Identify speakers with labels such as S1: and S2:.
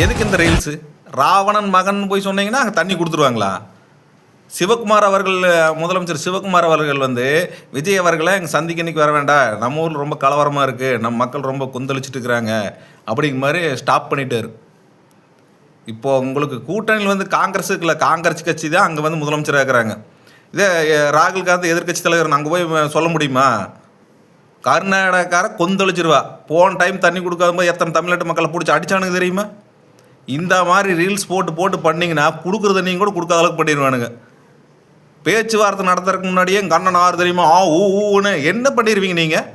S1: எதுக்கு இந்த ரீல்ஸு? ராவணன் மகன் போய் சொன்னீங்கன்னா அங்கே தண்ணி கொடுத்துருவாங்களா? சிவகுமார் அவர்கள், முதலமைச்சர் சிவகுமார் அவர்கள் விஜய் அவர்களை எங்கள் சந்திக்க இன்னைக்கு வர வேண்டாம், நம்ம ஊரில் ரொம்ப கலவரமாக இருக்குது, நம்ம மக்கள் ரொம்ப கொந்தளிச்சுட்டு இருக்கிறாங்க அப்படிங்கிற மாதிரி ஸ்டாப் பண்ணிட்டாரு. இப்போது உங்களுக்கு கூட்டணியில் காங்கிரஸுக்கு இல்லை, காங்கிரஸ் கட்சி தான் அங்கே முதலமைச்சராக இருக்கிறாங்க. இதே ராகுல் காந்தி எதிர்கட்சி தலைவர் அங்கே போய் சொல்ல முடியுமா? கர்நாடகார கொந்தளிச்சிருவா. போன டைம் தண்ணி கொடுக்காத போது எத்தனை தமிழ்நாட்டு மக்களை பிடிச்சி அடிச்சானுங்க தெரியுமா? இந்த மாதிரி ரீல்ஸ் போட்டு பண்ணிங்கன்னா கொடுக்குற தண்ணியும் கூட கொடுக்காத அளவுக்கு பண்ணிடுவானுங்க. பேச்சுவார்த்தை நடத்துறதுக்கு முன்னாடியே கண்ணன் ஆறு தெரியுமா ஊன்னு என்ன பண்ணிடுவீங்க நீங்கள்?